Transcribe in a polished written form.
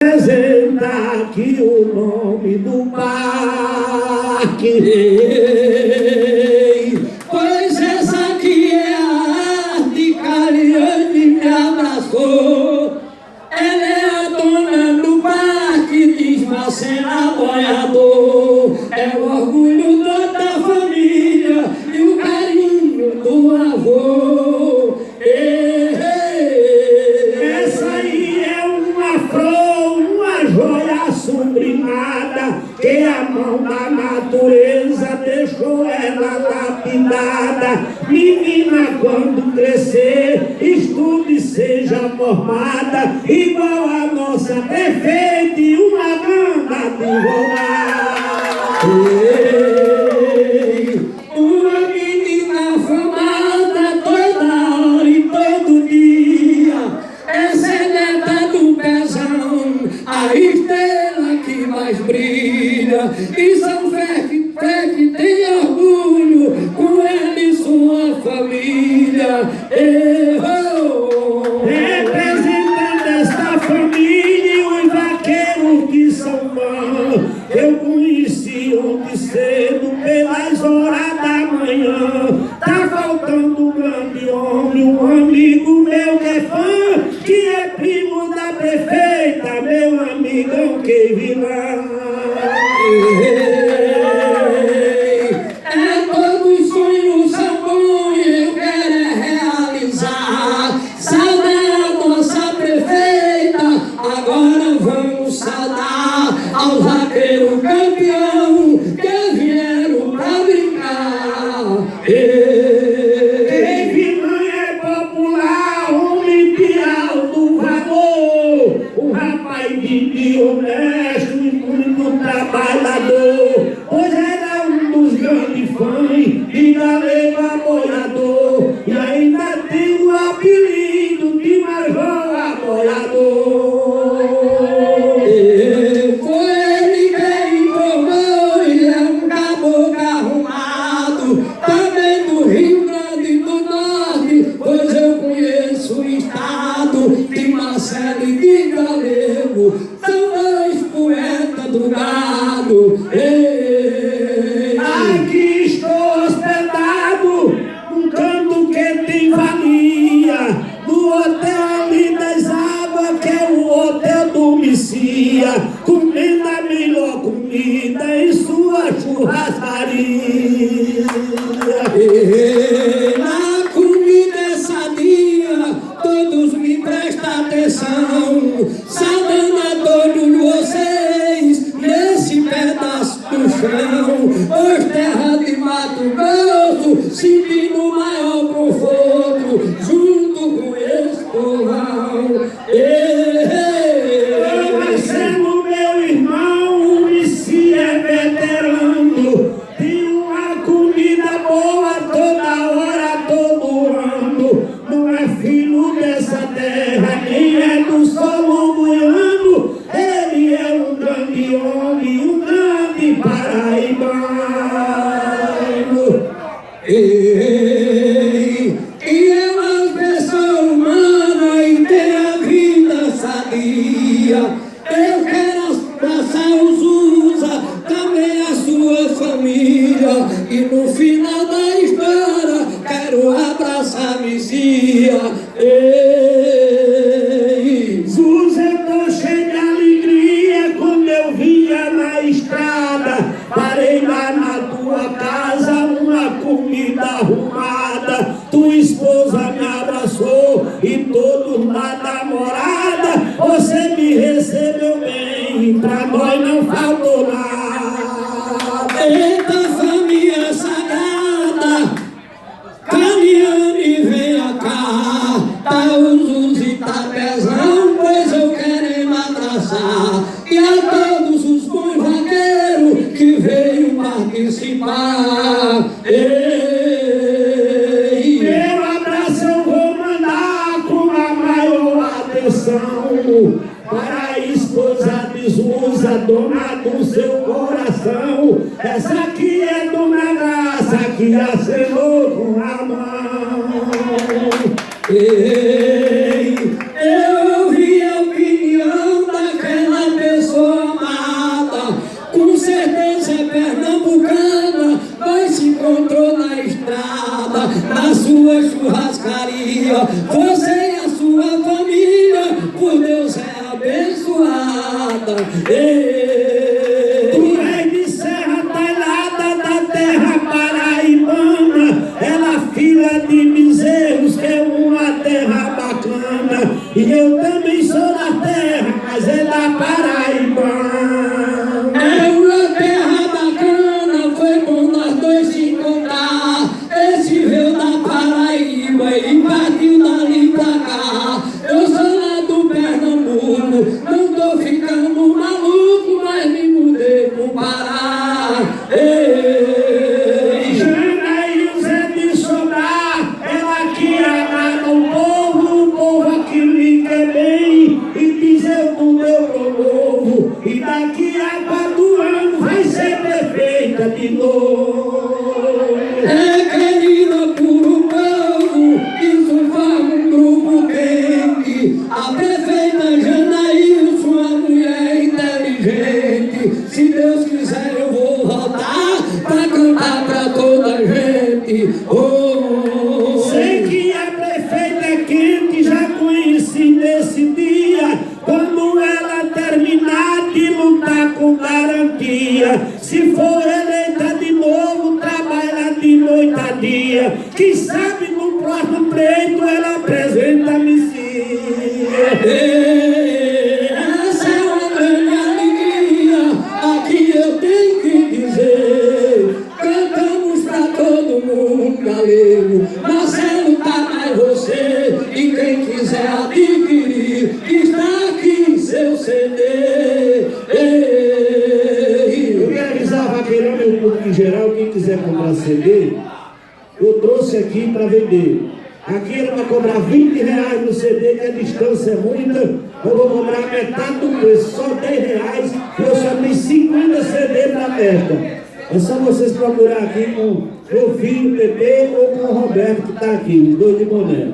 Apresenta aqui o nome do parque, pois essa aqui é a arte, Cariane me abraçou. Ela é a dona do parque, diz Marcela Boiador. É o orgulho da família e o carinho do avô. Essa aí é uma flor, uma joia sublimada, que a mão da natureza deixou ela lapidada. Menina, quando crescer, estude e seja formada, igual a nossa perfeita e uma grande advogada. Uma menina formada toda hora e todo dia, essa é neta do pezão, a estrela que mais brilha. E São Fé que tem orgulho com ela e sua família. Representando esta família, os vaqueiros que são fãs, eu conheci ontem cedo pelas horas da manhã. Tá faltando um grande homem, um amigo meu que é fã, que é primo da prefeita, meu amigão que vilã. É todo sonho são bom e eu quero realizar. Saudar a nossa prefeita, agora vamos saudar ao vaqueiro campeão que vieram pra brincar. Quem vilã é popular, homem de alto valor, um rapaz de honesto e muito trabalhador, pois era um dos grandes fãs e Galego Boiador, e ainda tem o apelido de Major Aboiador. Foi ele quem informou, ele é um caboclo arrumado, também do Rio Grande do Norte, pois eu conheço o estado de Marcelo e de Galego, são dois poetas do gado. Aqui estou hospedado num canto que tem valia, no hotel ali das águas, que é o hotel do Messias, comendo a melhor comida em sua churrascaria. Na comida sadia, todos me prestam atenção, saudando a todos vocês nesse pedaço do chão, pois terra de Mato Grosso, sentindo o maior conforto, junto com esse povão. Marcelo, meu irmão, o Messi é veterano, tem uma comida boa toda hora, todo ano. Não é filho dessa terra, nem é do solo goiano, ele é um grande homem, um grande paraibano. E é uma pessoa humana e tem a vida sadia. Eu quero abraçar os Usa, também a sua família, e no final da história quero abraçar a Misia. Zuza, eu tô cheio de alegria quando eu vinha na estrada, parei lá na tua casa, uma comida arrumada, tua esposa me abraçou e todos lá da morada, você me recebeu bem, pra nós não faltou nada. Eita, família sagrada, Cariane, venha cá, tá o Zuzi, tá pezão, pois eu quero me abraçar, e a todos os bons vaqueiros que veio participar. Meu abraço eu vou mandar com a maior atenção para a esposa de Zuza, dona do seu coração. Essa aqui é Dona Graça, que acenou com a mão. Eu ouvi a opinião daquela uma churrascaria. Você e a sua família, por Deus é abençoada. Tu és de Serra Talhada, da terra paraibana. Ela filha de Bezerros, que é uma terra bacana. E eu também sou da terra, mas é da Paraibana. É uma terra bacana, foi bom nós dois se encontrar. Esse veio da Paraíba e partiu dali pra cá. Eu sou lá do Pernambuco, não tô ficando maluco, mas me mudei pro Pará. Jana e o Zé de Sobrar, ela que amava o povo aqui me quer bem, e diz eu do meu promovo, e daqui a 4 anos vai ser prefeita de novo. É querida por o povo, isso forma um grupo quente. A prefeita Janaílson, a mulher inteligente. Se Deus quiser eu vou voltar pra cantar pra toda a gente. Sei que a prefeita é quente, já conheci nesse dia. Quando ela terminar de lutar com garantia, se for eleita de novo, trabalha de noite a dia. Quem sabe no próximo pleito ela apresenta a missão. Essa é uma grande alegria, aqui eu tenho que dizer. Cantamos pra todo mundo, galego. Marcelo tá mais você, e quem quiser adquirir, está aqui seu CD. Eu quero avisar, vaqueirão, meu público em geral, quem quiser comprar CD, eu trouxe aqui para vender. Aqui ele vai cobrar R$20 no CD, que a distância é muita. Eu vou cobrar metade do preço, só R$10. E eu só tenho 50 CD para festa. É só vocês procurar aqui com meu filho, Pepe, ou com o Roberto, que está aqui, os dois de boné.